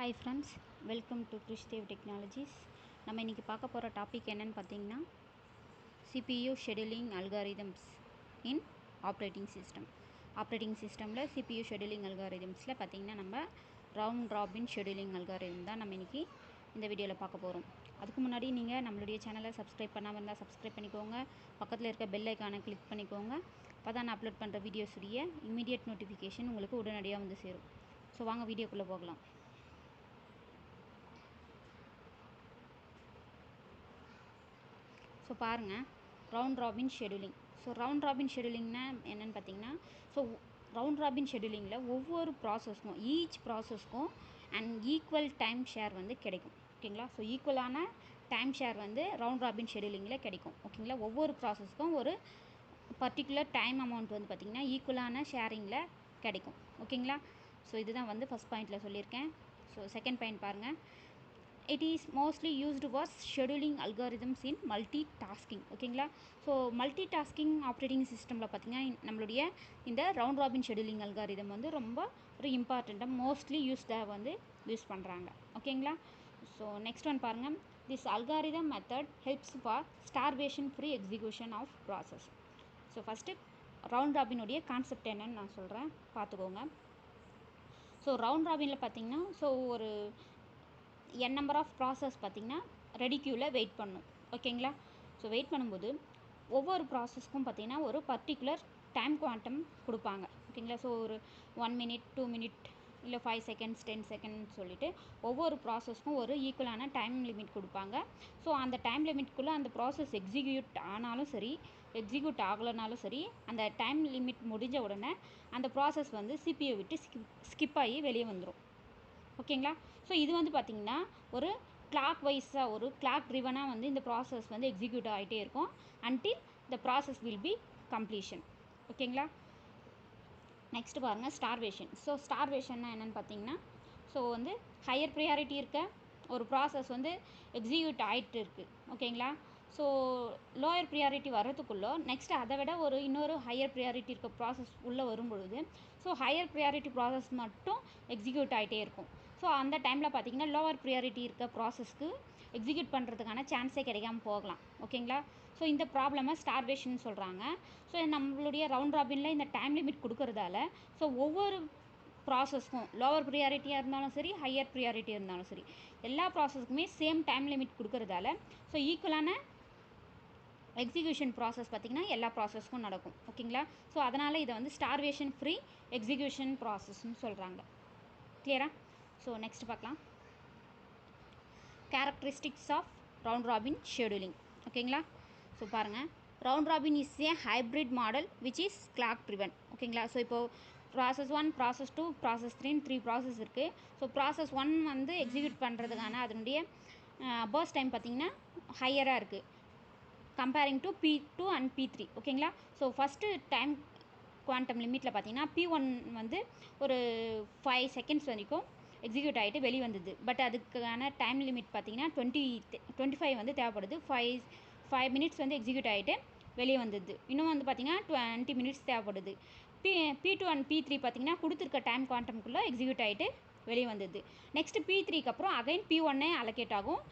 Hi friends, welcome to Krishdev Technologies. நம்ம இன்னைக்கு பார்க்க போகிற டாபிக் என்னன்னு பார்த்தீங்கன்னா CPU scheduling algorithms in operating system. Operating சிஸ்டமில் CPU scheduling algorithmஸில் பார்த்தீங்கன்னா நம்ம ரவுண்ட் ராபின் scheduling algorithm தான் நம்ம இன்றைக்கி இந்த வீடியோவில் பார்க்க போகிறோம். அதுக்கு முன்னாடி நீங்கள் நம்மளுடைய சேனலை சப்ஸ்கிரைப் பண்ணாமல் இருந்தால் சப்ஸ்கிரைப் பண்ணிக்கோங்க. பக்கத்தில் இருக்க பெல் ஐக்கானை கிளிக் பண்ணிக்கோங்க. அப்போ தான் நான் அப்லோட் பண்ணுற வீடியோஸுடைய இமீடியட் நோட்டிஃபிகேஷன் உங்களுக்கு உடனடியாக வந்து சேரும். ஸோ வாங்க வீடியோக்குள்ளே போகலாம். ஸோ பாருங்கள், round robin scheduling. So round robin ஷெடியூலிங்னா என்னென்னு பார்த்தீங்கன்னா, ஸோ ரவுண்ட் ராபின் ஷெடியூலிங்கில் ஒவ்வொரு ப்ராசஸ்க்கும் ஈச் ப்ராசஸ்க்கும் அண்ட் ஈக்குவல் டைம் ஷேர் வந்து கிடைக்கும். ஓகேங்களா? ஸோ ஈக்குவலான டைம் ஷேர் வந்து ரவுண்ட் ராபின் ஷெடியூலிங்கில் கிடைக்கும். ஓகேங்களா? ஒவ்வொரு ப்ராசஸ்க்கும் ஒரு பர்டிகுலர் டைம் அமௌண்ட் வந்து பார்த்திங்கன்னா ஈக்குவலான ஷேரிங்கில் கிடைக்கும். ஓகேங்களா? ஸோ இதுதான் வந்து ஃபஸ்ட் பாயிண்டில் சொல்லியிருக்கேன். ஸோ செகண்ட் பாயிண்ட் பாருங்கள். It is mostly used for scheduling algorithms in multitasking. ஓகேங்களா? ஸோ மல்டிடாஸ்கிங் ஆப்ரேட்டிங் சிஸ்டமில் பார்த்திங்கன்னா நம்மளுடைய இந்த ரவுண்ட் ராபின் ஷெடியூலிங் அல்காரிதம் வந்து ரொம்ப ஒரு இம்பார்ட்டண்ட்டாக மோஸ்ட்லி வந்து யூஸ் பண்ணுறாங்க. ஓகேங்களா? ஸோ நெக்ஸ்ட் ஒன் பாருங்கள். This algorithm method helps for starvation free execution of process. So first round ராபினுடைய கான்செப்ட் என்னன்னு நான் சொல்கிறேன், பார்த்துக்கோங்க. ஸோ ரவுண்ட் ராபினில் பார்த்திங்கன்னா ஸோ ஒரு n நம்பர் ஆஃப் ப்ராசஸ் பார்த்திங்கன்னா ரெடி க்யூவில் வெயிட் பண்ணும். ஓகேங்களா? ஸோ வெயிட் பண்ணும்போது ஒவ்வொரு ப்ராசஸ்க்கும் பார்த்திங்கன்னா ஒரு பர்டிகுலர் டைம் குவாண்டம் கொடுப்பாங்க. ஓகேங்களா? ஸோ ஒரு 1 minute 2 minute இல்லை 5 seconds 10 seconds சொல்லிவிட்டு ஒவ்வொரு ப்ராசஸ்க்கும் ஒரு ஈக்குவலான டைம் லிமிட் கொடுப்பாங்க. ஸோ அந்த டைம் லிமிட்குள்ளே அந்த ப்ராசஸ் எக்ஸிக்யூட் ஆனாலும் சரி எக்ஸிக்யூட் ஆகலைனாலும் சரி அந்த டைம் லிமிட் முடிஞ்ச உடனே அந்த ப்ராசஸ் வந்து சிபியை விட்டு ஸ்கிப் ஆகி வெளியே வந்துடும். ஓகேங்களா? ஸோ இது வந்து பார்த்திங்கன்னா ஒரு கிளாக் வைஸாக ஒரு கிளாக் ட்ரிவனாக வந்து இந்த ப்ராசஸ் வந்து எக்ஸிக்யூட் ஆகிட்டே இருக்கும் until the process will be completion. ஓகேங்களா? நெக்ஸ்ட் பாருங்கள், ஸ்டார்வேஷன். ஸோ ஸ்டார்வேஷன்னா என்னென்னு பார்த்தீங்கன்னா ஸோ வந்து ஹையர் ப்ரியாரிட்டி இருக்க ஒரு ப்ராசஸ் வந்து எக்ஸிக்யூட் ஆகிட்டு இருக்குது. ஓகேங்களா? ஸோ லோயர் ப்ரியாரிட்டி வர்றதுக்குள்ளே நெக்ஸ்ட் அதை விட இன்னொரு ஹையர் ப்ரியாரிட்டி இருக்க ப்ராசஸ் உள்ளே வரும் பொழுது ஸோ ஹையர் ப்ரியாரிட்டி ப்ராசஸ் மட்டும் எக்ஸிக்யூட் ஆகிட்டே இருக்கும். ஸோ அந்த டைமில் பார்த்திங்கன்னா லோவர் ப்ரியாரிட்டி இருக்க ப்ராசஸ்க்கு எக்ஸிக்யூட் பண்ணுறதுக்கான சான்ஸே கிடைக்காமல் போகலாம். ஓகேங்களா? ஸோ இந்த ப்ராப்ளமை ஸ்டார்வேஷன் சொல்கிறாங்க. ஸோ நம்மளுடைய ரவுண்ட் ராபினில் இந்த டைம் லிமிட் கொடுக்கறதால ஸோ ஒவ்வொரு ப்ராசஸ்க்கும் லோவர் ப்ரியாரிட்டியாக இருந்தாலும் சரி ஹையர் ப்ரியாரிட்டி இருந்தாலும் சரி எல்லா ப்ராசஸ்க்குமே சேம் டைம் லிமிட் கொடுக்கறதால ஸோ ஈக்குவலான எக்ஸிக்யூஷன் ப்ராசஸ் பார்த்திங்கன்னா எல்லா ப்ராசஸ்க்கும் நடக்கும். ஓகேங்களா? ஸோ அதனால் இதை வந்து ஸ்டார்வேஷன் ஃப்ரீ எக்ஸிக்யூஷன் ப்ராசஸ்ன்னு சொல்கிறாங்க. கிளியரா? ஸோ நெக்ஸ்ட் பார்க்கலாம். Characteristics of round robin scheduling. ஓகேங்களா? ஸோ பாருங்கள், round robin is a hybrid model which is clock driven. ஓகேங்களா? ஸோ இப்போது ப்ராசஸ் 1 ப்ராசஸ் 2 ப்ராசஸ் 3 3 ப்ராசஸ் இருக்குது. ஸோ ப்ராசஸ் 1 வந்து எக்ஸிக்யூட் பண்ணுறதுக்கான அதனுடைய பர்ஸ்ட் டைம் பார்த்திங்கன்னா ஹையராக இருக்குது comparing to P2 and P3. ஓகேங்களா? ஸோ ஃபஸ்ட்டு டைம் குவாண்டம் லிமிட்டில் பார்த்திங்கன்னா P1 வந்து ஒரு 5 seconds வரைக்கும் எக்ஸிக்யூட் ஆகிட்டு வெளியே வந்தது. பட் அதுக்கான டைம் லிமிட் பார்த்திங்கன்னா 25 வந்து தேவைப்படுது. 5 minutes வந்து எக்ஸிக்யூட் ஆகிட்டு வெளியே வந்தது. இன்னும் வந்து பார்த்திங்கன்னா 20 minutes தேவைப்படுது. P2 அண்ட் P3 பார்த்திங்கன்னா கொடுத்துருக்க டைம் குவாண்டம்குள்ளே எக்ஸிக்யூட் ஆகிட்டு வெளியே வந்தது. நெக்ஸ்ட்டு P3க்கு அப்புறம் அகைன் P1 அலோகேட் ஆகும்.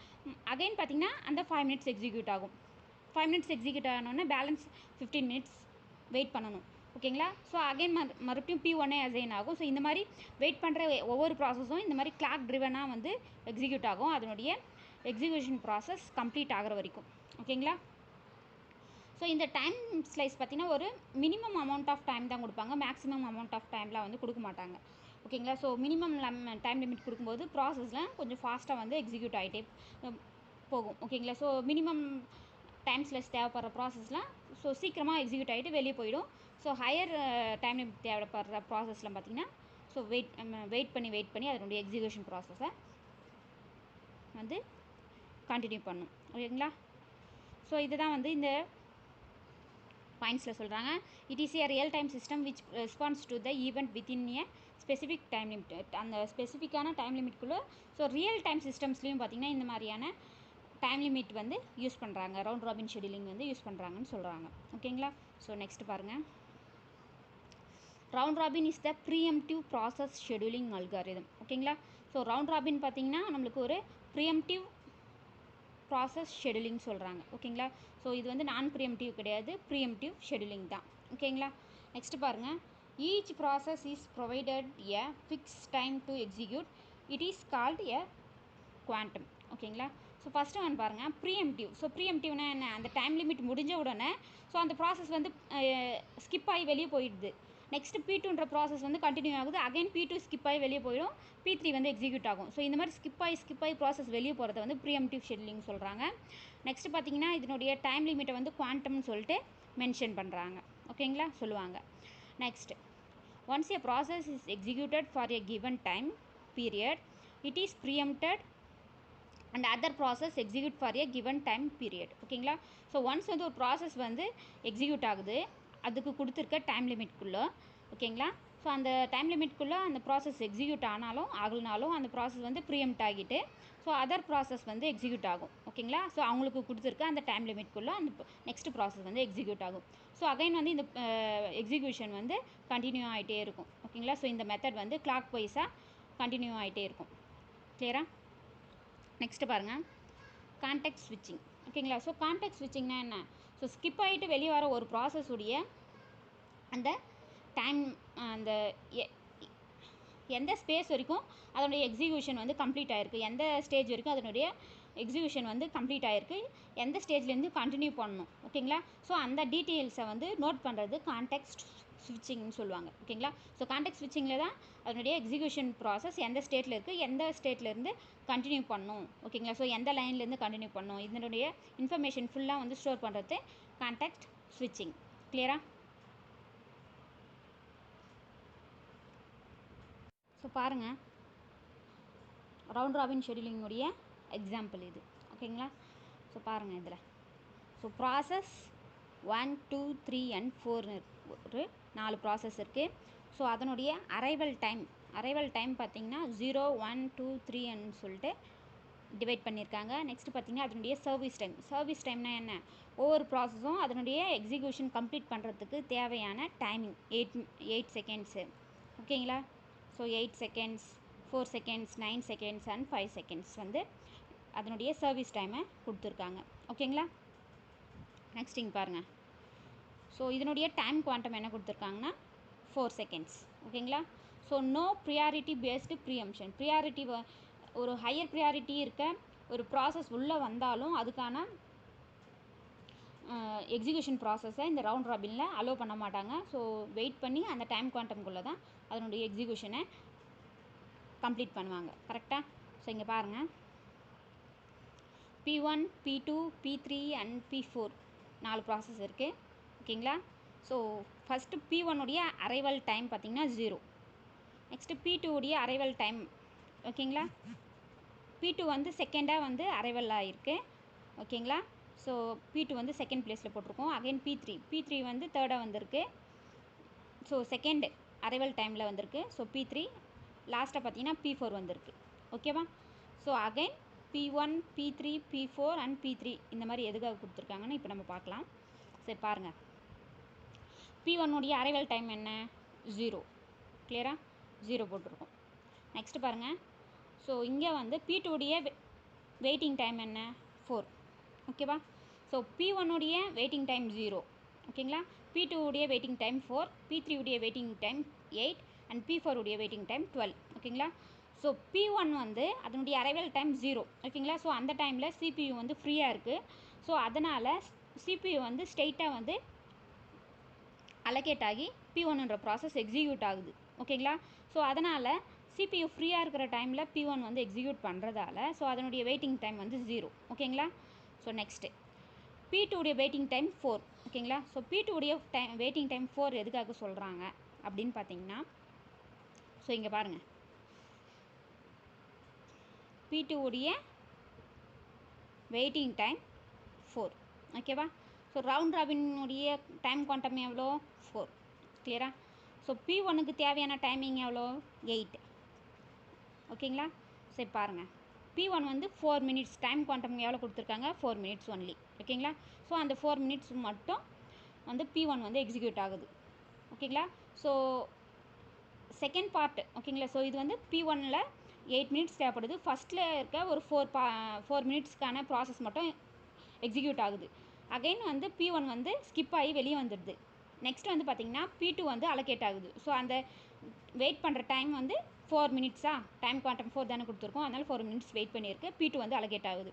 அகைன் பார்த்திங்கன்னா அந்த 5 minutes எக்ஸிக்யூட் ஆகும். 5 minutes எக்ஸிக்யூட் ஆனோடனே பேலன்ஸ் 15 minutes வெயிட் பண்ணணும். ஓகேங்களா? ஸோ அகைன் மறுபடியும் P1 அசைன் ஆகும். ஸோ இந்த மாதிரி வெயிட் பண்ணுற ஒவ்வொரு ப்ராசஸும் இந்த மாதிரி கிளாக் ட்ரிவனாக வந்து எக்ஸிக்யூட் ஆகும் அதனுடைய எக்ஸிக்யூஷன் ப்ராசஸ் கம்ப்ளீட் ஆகிற வரைக்கும். ஓகேங்களா? ஸோ இந்த டைம் ஸ்லைஸ் பார்த்திங்கன்னா ஒரு மினிமம் அமௌண்ட் ஆஃப் டைம் தான் கொடுப்பாங்க. மேக்ஸிமம் அமௌண்ட் ஆஃப் டைம்லாம் வந்து கொடுக்க மாட்டாங்க. ஓகேங்களா? ஸோ மினிமம் டைம் லிமிட் கொடுக்கும்போது ப்ராசஸ்லாம் கொஞ்சம் ஃபாஸ்ட்டாக வந்து எக்ஸிக்யூட் ஆகிட்டே போகும். ஓகேங்களா? ஸோ மினிமம் டைம் ஸ்லைஸ் தேவைப்படுற ப்ராசஸ்லாம் ஸோ சீக்கிரமாக எக்ஸிக்யூட் ஆகிட்டு வெளியே போயிடும். ஸோ ஹையர் டைம் லிமிட் தேவைப்படுற ப்ராசஸ்லாம் பார்த்திங்கன்னா ஸோ வெயிட் பண்ணி அதனுடைய எக்ஸிக்யூஷன் ப்ராசஸை வந்து கண்டினியூ பண்ணும். ஓகேங்களா? ஸோ இதுதான் வந்து இந்த பாயிண்ட்ஸில் சொல்கிறாங்க. It is a real time system which response to the event within A specific time limit. அந்த ஸ்பெசிஃபிக்கான டைம் லிமிட்குள்ளே ஸோ ரியல் டைம் சிஸ்டம்ஸ்லேயும் பார்த்திங்கன்னா இந்த மாதிரியான டைம் லிமிட் வந்து யூஸ் பண்ணுறாங்க. ரவுண்ட் ராபின் ஷெடியூலிங் வந்து யூஸ் பண்ணுறாங்கன்னு சொல்கிறாங்க. ஓகேங்களா? ஸோ நெக்ஸ்ட் பாருங்கள். Round robin is the pre-emptive process scheduling algorithm. ஓகேங்களா? ஸோ ரவுண்ட் ராபின் பார்த்திங்கன்னா நம்மளுக்கு ஒரு ப்ரீஎம்டிவ் ப்ராசஸ் ஷெடியூலிங் சொல்கிறாங்க. ஓகேங்களா? ஸோ இது வந்து நான் ப்ரீஎம்டிவ் கிடையாது, ப்ரீஎம்டிவ் ஷெடியூலிங் தான். ஓகேங்களா? நெக்ஸ்ட் பாருங்கள், each process is provided a fix time to execute, it is called a quantum. ஓகேங்களா? ஸோ ஃபஸ்ட்டு ஒன் பாருங்கள், ப்ரீஎம்டிவ். ஸோ ப்ரீஎம்டிவ்னா என்ன, அந்த டைம் லிமிட் முடிஞ்ச உடனே ஸோ அந்த ப்ராசஸ் வந்து ஸ்கிப் ஆகி வெளியே போயிடுது. நெக்ஸ்ட்டு P2ன்ற ப்ராசஸ் வந்து கண்டினியூ ஆகுது, அகைன் P2 ஸ்கிப் ஆகி வெளியே போயிடும், P3 வந்து எக்ஸிக்யூட் ஆகும். ஸோ இந்த மாதிரி ஸ்கிப் ஆகி ப்ராசஸ் வெளியே போகிறத வந்து ப்ரீஎம்டிவ் ஷெட்யூலிங் சொல்கிறாங்க. நெக்ஸ்ட் பார்த்தீங்கன்னா இதனுடைய டைம் லிமிட்டை வந்து குவாண்டம்னு சொல்லிட்டு மென்ஷன் பண்ணுறாங்க. ஓகேங்களா? சொல்லுவாங்க. Next, once a process is executed for a given time period, it is preempted and other process execute for a given time period. ஓகேங்களா? ஸோ ஒன்ஸ் வந்து ஒரு ப்ராசஸ் வந்து எக்ஸிக்யூட் ஆகுது அதுக்கு கொடுத்துருக்க டைம் லிமிட்குள்ளே. ஓகேங்களா? ஸோ அந்த டைம் லிமிட்குள்ளே அந்த ப்ராசஸ் எக்ஸிக்யூட் ஆகலனாலும் அந்த ப்ராசஸ் வந்து ப்ரீஎம்ட் ஆகிட்டு ஸோ அதர் ப்ராசஸ் வந்து எக்ஸிக்யூட் ஆகும். ஓகேங்களா? ஸோ அவங்களுக்கு கொடுத்துருக்க அந்த டைம் லிமிட்குள்ளே அந்த நெக்ஸ்ட் ப்ராசஸ் வந்து எக்ஸிக்யூட் ஆகும். ஸோ அகைன் வந்து இந்த எக்ஸிக்யூஷன் வந்து கண்டினியூ ஆகிட்டே இருக்கும். ஓகேங்களா? ஸோ இந்த மெத்தட் வந்து கிளாக் வைஸாக கண்டினியூ ஆகிட்டே இருக்கும். கிளியரா? நெக்ஸ்ட்டு பாருங்கள், கான்டெக்ட் ஸ்விட்சிங். ஓகேங்களா? ஸோ கான்டெக்ட் ஸ்விட்சிங்னா என்ன, ஸோ ஸ்கிப் ஆகிட்டு வெளியே வர ஒரு ப்ராசஸ் உடைய அந்த டைம் அந்த எந்த ஸ்பேஸ் வரைக்கும் அதனுடைய எக்ஸிக்யூஷன் வந்து கம்ப்ளீட் ஆகிருக்கு, எந்த ஸ்டேஜ் வரைக்கும் அதனுடைய எக்ஸிக்யூஷன் வந்து கம்ப்ளீட் ஆகிருக்கு, எந்த ஸ்டேஜ்லேருந்து கண்டினியூ பண்ணணும். ஓகேங்களா? ஸோ அந்த டீட்டெயில்ஸை வந்து நோட் பண்ணுறது கான்டெக்ஸ்ட் ஸ்விட்சிங்னு சொல்லுவாங்க. ஓகேங்களா? ஸோ கான்டெக்ட் ஸ்விட்சிங்கில் தான் அதனுடைய எக்ஸிக்யூஷன் ப்ராசஸ் எந்த ஸ்டேட்டில் இருக்குது, எந்த ஸ்டேட்லேருந்து கண்டினியூ பண்ணணும். ஓகேங்களா? ஸோ எந்த லைன்லேருந்து கண்டினியூ பண்ணணும், இதனுடைய இன்ஃபர்மேஷன் ஃபுல்லாக வந்து ஸ்டோர் பண்ணுறது கான்டெக்ட் ஸ்விட்சிங். கிளியரா? ஸோ பாருங்கள், ரவுண்ட் ராபின் ஷெடியூலிங்குடைய எக்ஸாம்பிள் இது. ஓகேங்களா? ஸோ பாருங்கள் இதில், ஸோ ப்ராசஸ் 1 2 3 and 4 ஒரு 4 ப்ராசஸ் இருக்குது. ஸோ அதனுடைய அரைவல் டைம் பார்த்திங்கன்னா 0 1 2 3 சொல்லிட்டு டிவைட் பண்ணியிருக்காங்க. நெக்ஸ்ட் பார்த்திங்கன்னா அதனுடைய சர்வீஸ் டைம்னா என்ன, ஒவ்வொரு ப்ராசஸும் அதனுடைய எக்ஸிக்யூஷன் கம்ப்ளீட் பண்ணுறதுக்கு தேவையான டைமிங் 8 செகண்ட்ஸு. ஓகேங்களா? So 8 seconds, 4 seconds, 9 seconds and 5 seconds வந்து அதனுடைய சர்வீஸ் டைமை கொடுத்துருக்காங்க. ஓகேங்களா? நெக்ஸ்ட் இங்கே பாருங்கள், ஸோ இதனுடைய டைம் குவாண்டம் என்ன கொடுத்துருக்காங்கன்னா 4 செகண்ட்ஸ். ஓகேங்களா? So no priority based preemption. Priority ஒரு ஹையர் ப்ரியாரிட்டி இருக்க ஒரு ப்ராசஸ் உள்ளே வந்தாலும் அதுக்கான எக்ஸிக்யூஷன் ப்ராசஸை இந்த ரவுண்ட் ராபினில் அலோவ் பண்ண மாட்டாங்க. ஸோ வெயிட் பண்ணி அந்த டைம் குவாண்டம்குள்ளே தான் அதனுடைய எக்ஸிக்யூஷனை கம்ப்ளீட் பண்ணுவாங்க. கரெக்டாக? ஸோ இங்கே பாருங்கள், P1 P2 P3 and P4 4 process இருக்குது. ஓகேங்களா? ஸோ ஃபஸ்ட்டு P1 உடைய அரைவல் டைம் பார்த்திங்கன்னா 0. நெக்ஸ்ட்டு P2 உடைய அரைவல் டைம். ஓகேங்களா? P2 வந்து செகண்டாக வந்து அரைவல் ஆகிருக்கு. ஓகேங்களா? ஸோ P2 வந்து செகண்ட் பிளேஸில் போட்டிருக்கோம். அகைன் P3 வந்து தேர்டாக வந்திருக்கு. ஸோ செகண்ட் அரைவல் டைமில் வந்திருக்கு. ஸோ P3 லாஸ்ட்டாக பார்த்தீங்கன்னா P4 வந்திருக்கு. ஓகேவா? So again P1 P3 P4 and P3 இந்த மாதிரி எதுக்காக கொடுத்துருக்காங்கன்னு இப்போ நம்ம பார்க்கலாம். சரி பாருங்கள், P1 உடைய அரைவல் டைம் என்ன, 0. கிளியரா? 0 போட்டிருக்கோம். நெக்ஸ்ட்டு பாருங்கள், ஸோ இங்கே வந்து P2 உடைய வெயிட்டிங் டைம் என்ன, 4. ஓகேவா? ஸோ P1 உடைய வெயிட்டிங் டைம் 0. ஓகேங்களா? P2 உடைய வெயிட்டிங் டைம் 4, P3 உடைய வெயிட்டிங் டைம் 8 அண்ட் P4 உடைய வெயிட்டிங் டைம் 12. ஓகேங்களா? ஸோ P1 வந்து அதனுடைய அரைவல் டைம் 0. ஓகேங்களா? ஸோ அந்த டைமில் CPU வந்து ஃப்ரீயாக இருக்குது. ஸோ அதனால் CPU வந்து ஸ்ட்ரெயிட்டாக வந்து அலோகேட் ஆகி P1ன்ற ப்ராசஸ் எக்ஸிக்யூட் ஆகுது. ஓகேங்களா? ஸோ அதனால் CPU ஃப்ரீயாக இருக்கிற டைமில் P1 வந்து எக்ஸிக்யூட் பண்ணுறதால ஸோ அதனுடைய வெயிட்டிங் டைம் வந்து 0. ஓகேங்களா? ஸோ நெக்ஸ்ட்டு P2 உடைய வெயிட்டிங் டைம் 4. ஓகேங்களா? ஸோ P2 உடைய வெயிட்டிங் டைம் 4 எதுக்காக சொல்கிறாங்க அப்படின்னு பார்த்தீங்கன்னா, ஸோ இங்கே பாருங்கள், P2 உடைய வெயிட்டிங் டைம் 4. ஓகேவா? ஸோ ரவுண்ட் ராபினுடைய டைம் குவாண்டம் எவ்வளோ, 4. கிளியரா? ஸோ P1க்கு தேவையான டைமிங் எவ்வளோ, 8. ஓகேங்களா? சரி பாருங்கள், P1 வந்து 4 மினிட்ஸ் டைம் குவாண்டம் எவ்வளோ கொடுத்துருக்காங்க, 4 மினிட்ஸ் ஒன்லி. ஓகேங்களா? ஸோ அந்த 4 மினிட்ஸ் மட்டும் வந்து P1 வந்து எக்ஸிக்யூட் ஆகுது. ஓகேங்களா? ஸோ செகண்ட் பார்ட் ஓகேங்களா. ஸோ இது வந்து P1ல் 8 மினிட்ஸ் தேவைப்படுது. ஃபஸ்ட்டில் இருக்க ஒரு 4 மினிட்ஸ்க்கான ப்ராசஸ் மட்டும் எக்ஸிக்யூட் ஆகுது. அகைன் வந்து P1 வந்து ஸ்கிப் ஆகி வெளியே வந்துடுது. நெக்ஸ்ட் வந்து பார்த்திங்கன்னா P2 வந்து அலோகேட் ஆகுது. ஸோ அந்த வெயிட் பண்ணுற டைம் வந்து 4 மினிட்ஸா, டைம் குவாண்டம் 4 தானே கொடுத்துருக்கோம், அதனால் 4 மினிட்ஸ் வெயிட் பண்ணியிருக்கு. P2 வந்து அலோகேட் ஆகுது.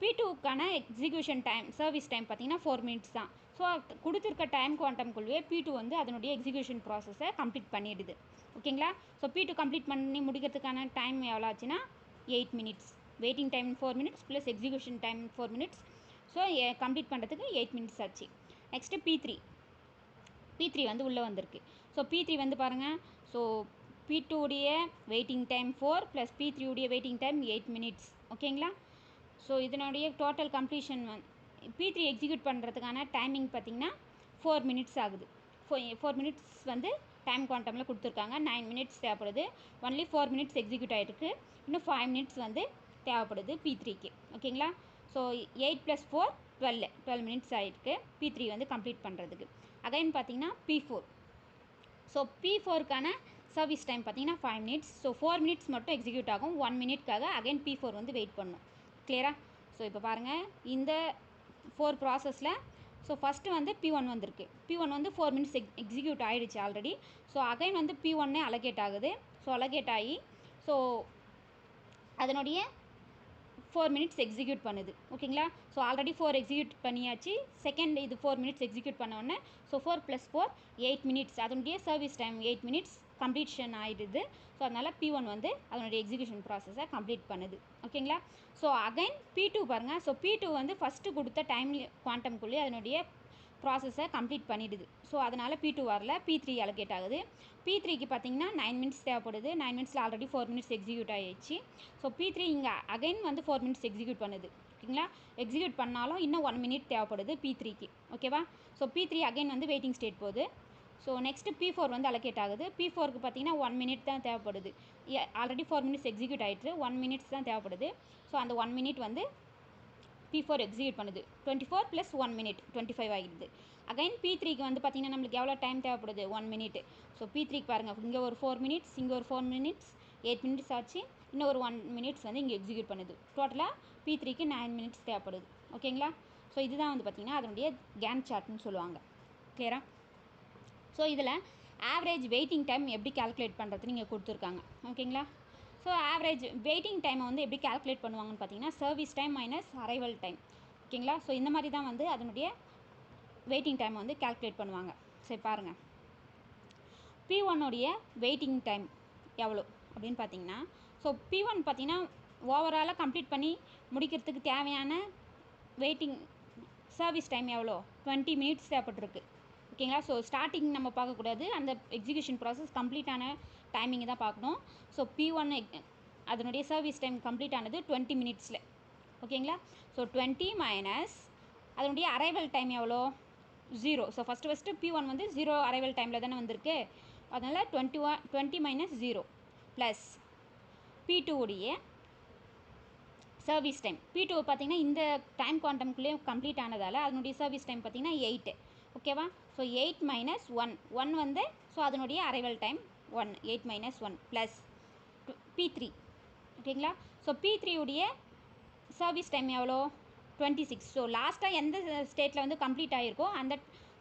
P2க்கான எக்ஸிக்யூஷன் டைம், சர்வீஸ் டைம் பார்த்திங்கன்னா 4 மினிட்ஸ் தான். ஸோ கொடுத்துருக்க டைம் குவாண்டம்குள்ளே P2 வந்து அதனுடைய எக்ஸிக்யூஷன் ப்ராசஸை கம்ப்ளீட் பண்ணிடுது. ஓகேங்களா. ஸோ P2 கம்ப்ளீட் பண்ணி முடிக்கிறதுக்கான டைம் எவ்வளோ ஆச்சுன்னா 8 minutes. Waiting time 4 minutes plus execution time 4 minutes. So complete பண்ணுறதுக்கு 8 மினிட்ஸ் ஆச்சு. நெக்ஸ்ட்டு P3 வந்து உள்ளே வந்திருக்கு. ஸோ P3 வந்து பாருங்கள். ஸோ P2 உடைய வெயிட்டிங் டைம் 4 ப்ளஸ் P3 உடைய வெயிட்டிங் டைம் 8 மினிட்ஸ். ஓகேங்களா. ஸோ இதனுடைய டோட்டல் கம்ப்ளீஷன் P3 எக்ஸிக்யூட் பண்ணுறதுக்கான டைமிங் பார்த்திங்கன்னா 4 மினிட்ஸ் ஆகுது. 4 மினிட்ஸ் வந்து டைம் குவாண்டமில் கொடுத்துருக்காங்க. 9 மினிட்ஸ் தேவைப்படுது. ஒன்லி 4 மினிட்ஸ் எக்ஸிக்யூட் ஆகிருக்கு. இன்னும் 5 மினிட்ஸ் வந்து தேவைப்படுது P3க்கு. ஓகேங்களா. ஸோ 8 + 4 12 மினிட்ஸ் ஆகிருக்கு P3 வந்து கம்ப்ளீட் பண்ணுறதுக்கு. அகைன் பார்த்திங்கன்னா P4. ஸோ P4க்கான சர்வீஸ் டைம் பார்த்திங்கன்னா 5 மினிட்ஸ். ஸோ 4 மினிட்ஸ் மட்டும் எக்ஸிக்யூட் ஆகும். 1 மினிட்காக அகைன் P4 வந்து வெயிட் பண்ணும். கிளியரா. ஸோ இப்போ பாருங்கள் இந்த 4 ப்ராசஸில் ஸோ ஃபஸ்ட்டு வந்து P1 வந்திருக்கு. P1 வந்து 4 மினிட்ஸ் எக்ஸிக்யூட் ஆகிடுச்சு ஆல்ரெடி. ஸோ அகைன் வந்து P1 அலோகேட் ஆகுது. ஸோ அலோகேட் ஆகி ஸோ அதனுடைய 4 மினிட்ஸ் எக்ஸிக்யூட் பண்ணுது. ஓகேங்களா. ஸோ ஆல்ரெடி 4 எக்ஸிக்யூட் பண்ணியாச்சு. செகண்ட் இது 4 மினிட்ஸ் எக்ஸிக்யூட் பண்ணோடனே ஸோ 4 + 4 8 மினிட்ஸ். அதனுடைய சர்வீஸ் டைம் 8 மினிட்ஸ் கம்ப்ளீஷன் ஆகிடுது. ஸோ அதனால் P1 வந்து அதனுடைய எக்ஸிக்யூஷன் ப்ராசஸை கம்ப்ளீட் பண்ணுது. ஓகேங்களா. ஸோ அகைன் P2 பாருங்கள். ஸோ P2 வந்து ஃபஸ்ட்டு கொடுத்த டைம் குவாண்டம்குள்ளேயே அதனுடைய ப்ராசஸை கம்ப்ளீட் பண்ணிடுது. ஸோ அதனால் P2 வரல. P3 அலோகேட் ஆகுது. P3க்கு பார்த்திங்கன்னா 9 மினிட்ஸ் தேவைப்படுது. 9 மினிட்ஸில் ஆல்ரெடி 4 மினிட்ஸ் எக்ஸிக்யூட் ஆகிடுச்சு. ஸோ P3 இங்கே அகைன் வந்து 4 மினிட்ஸ் எக்ஸிக்யூட் பண்ணுது. ஓகேங்களா. எக்ஸிக்யூட் பண்ணாலும் இன்னும் 1 மினிட் தேவைப்படுது P3க்கு. ஓகேவா. ஸோ P3 அகைன் வந்து வெயிட்டிங் ஸ்டேட் போகுது. ஸோ நெக்ஸ்ட்டு P4 வந்து அலோகேட் ஆகுது. P4க்கு பார்த்திங்கன்னா 1 மினிட் தான் தேவைப்படுது. ஆல்ரெடி 4 மினிட்ஸ் எக்ஸிக்யூட் ஆகிட்டு 1 மினிட்ஸ் தான் தேவைப்படுது. ஸோ அந்த 1 மினிட் வந்து P4 எக்ஸிக்யூட் பண்ணுது. 24 + 1 மினிட் 25 ஆகிடுது. அகைன் P3க்கு வந்து பார்த்திங்கன்னா நம்மளுக்கு எவ்வளோ டைம் தேவைப்படுது 1 மினிட். ஸோ P3க்கு பாருங்கள். இங்கே ஒரு 4 மினிட்ஸ், இங்கே ஒரு 4 மினிட்ஸ், 8 மினிட்ஸ் ஆச்சு. இன்னும் ஒரு 1 மினிட்ஸ் வந்து இங்கே எக்ஸிக்யூட் பண்ணுது. டோட்டலாக P3க்கு 9 மினிட்ஸ் தேவைப்படுது. ஓகேங்களா. ஸோ இதுதான் வந்து பார்த்திங்கன்னா அதனுடைய கேன் சார்ட்னு சொல்லுவாங்க. கிளியரா. ஸோ இதில் ஆவரேஜ் வெயிட்டிங் டைம் எப்படி கால்குலேட் பண்ணுறதுன்னு இங்கே கொடுத்துருக்காங்க. ஓகேங்களா. ஸோ ஆவரேஜ் வெயிட்டிங் டைமை வந்து எப்படி கால்குலேட் பண்ணுவாங்கன்னு பார்த்தீங்கன்னா service time minus arrival time. ஓகேங்களா. ஸோ இந்த மாதிரி தான் வந்து அதனுடைய வெயிட்டிங் டைமை வந்து கால்குலேட் பண்ணுவாங்க. சரி பாருங்கள். P1 உடைய வெயிட்டிங் டைம் எவ்வளோ அப்படின்னு பார்த்தீங்கன்னா ஸோ P1 பார்த்தீங்கன்னா ஓவராலாக கம்ப்ளீட் பண்ணி முடிக்கிறதுக்கு தேவையான வெயிட்டிங் சர்வீஸ் டைம் எவ்வளோ 20 மினிட்ஸ் தேவைப்பட்டிருக்கு. ஓகேங்களா. ஸோ ஸ்டார்டிங் நம்ம பார்க்கக்கூடாது. அந்த எக்ஸிக்யூஷன் ப்ராசஸ் கம்ப்ளீட்டான டைமிங் தான் பார்க்கணும். ஸோ P1 அதனுடைய சர்வீஸ் டைம் கம்ப்ளீட் ஆனது 20 மினிட்ஸில். ஓகேங்களா. ஸோ 20 மைனஸ் அதனுடைய அரைவல் டைம் எவ்வளோ 0. ஸோ ஃபஸ்ட்டு P1 வந்து 0 அரைவல் டைமில் தானே வந்திருக்கு. அதனால் 20 மைனஸ் 0 ப்ளஸ் P2 உடைய சர்வீஸ் டைம். P2 பார்த்திங்கன்னா இந்த டைம் குவாண்டம்குள்ளேயே கம்ப்ளீட் ஆனதால் அதனுடைய சர்வீஸ் டைம் பார்த்திங்கன்னா 8. ஓகேவா. ஸோ 8 மைனஸ் 1 வந்து ஸோ அதனுடைய arrival time 1. 8 minus 1 plus P3. ஓகேங்களா. ஸோ P3 உடைய சர்வீஸ் டைம் எவ்வளோ 26. ஸோ லாஸ்ட்டாக எந்த ஸ்டேட்டில் வந்து கம்ப்ளீட் ஆகிருக்கோ அந்த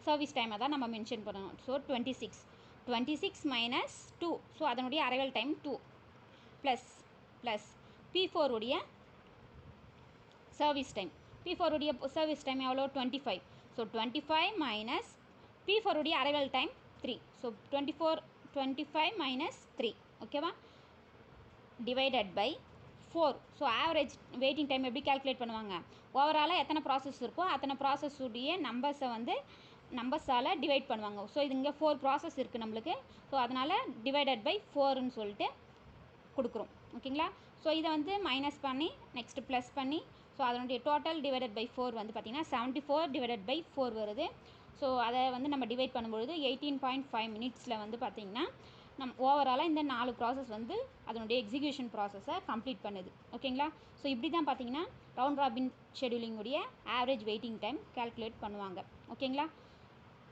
சர்வீஸ் டைமை தான் நம்ம மென்ஷன் பண்ணணும். So 26 minus 2. ஸோ அதனுடைய அரைவல் டைம் 2 ப்ளஸ் P4 உடைய சர்வீஸ் டைம். P4 உடைய சர்வீஸ் டைம் எவ்வளோ 25. ஸோ 25 மைனஸ் P4 உடைய அரைவல் டைம் 3. So 25 minus 3. ஓகேவா. Divided by 4. So average waiting time எப்படி கால்குலேட் பண்ணுவாங்க ஓவராலாக எத்தனை ப்ராசஸ் இருக்கோ அத்தனை ப்ராசஸ் உடைய நம்பர்ஸை வந்து நம்பர்ஸால் டிவைட் பண்ணுவாங்க. ஸோ இது இங்கே 4 ப்ராசஸ் இருக்குது நம்மளுக்கு. ஸோ அதனால் டிவைடட் பை 4ன்னு சொல்லிட்டு கொடுக்குறோம். ஓகேங்களா. ஸோ இதை வந்து மைனஸ் பண்ணி நெக்ஸ்ட்டு ப்ளஸ் பண்ணி ஸோ அதனுடைய டோட்டல் டிவைடட் பை 4 வந்து பார்த்திங்கன்னா 74 டிவைடட் பை 4 வருது. ஸோ அதை வந்து நம்ம டிவைட் பண்ணும்பொழுது 18.5 மினிட்ஸில் வந்து பார்த்திங்கன்னா ஓவராலாக இந்த 4 ப்ராசஸ் வந்து அதனுடைய எக்ஸிக்யூஷன் ப்ராசஸை கம்ப்ளீட் பண்ணுது. ஓகேங்களா. ஸோ இப்படி தான் பார்த்திங்கன்னா ரவுண்ட் ராபின் ஷெடியூலிங்குடைய ஆவரேஜ் வெயிட்டிங் டைம் கால்குலேட் பண்ணுவாங்க. ஓகேங்களா.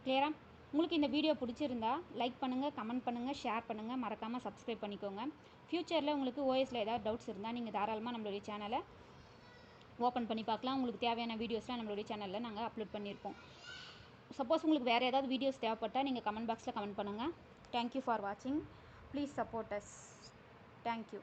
கிளியரா. உங்களுக்கு இந்த வீடியோ பிடிச்சிருந்தா லைக் பண்ணுங்கள், கமெண்ட் பண்ணுங்கள், ஷேர் பண்ணுங்கள், மறக்காமல் சப்ஸ்கிரைப் பண்ணிக்கோங்க. ஃப்யூச்சரில் உங்களுக்கு ஓஎஸில் ஏதாவது டவுட்ஸ் இருந்தால் நீங்கள் தாராளமாக நம்மளுடைய சேனலை ஓப்பன் பண்ணி பார்க்கலாம். உங்களுக்கு தேவையான வீடியோஸ்லாம் நம்மளுடைய சேனலில் நாங்கள் அப்லோட் பண்ணியிருப்போம். சப்போஸ் உங்களுக்கு வேறு ஏதாவது வீடியோஸ் தேவைப்பட்டால் நீங்கள் கமெண்ட் பாக்ஸில் கமெண்ட் பண்ணுங்கள். தேங்க்யூ ஃபார் வாட்சிங். Please support us. தேங்க்யூ.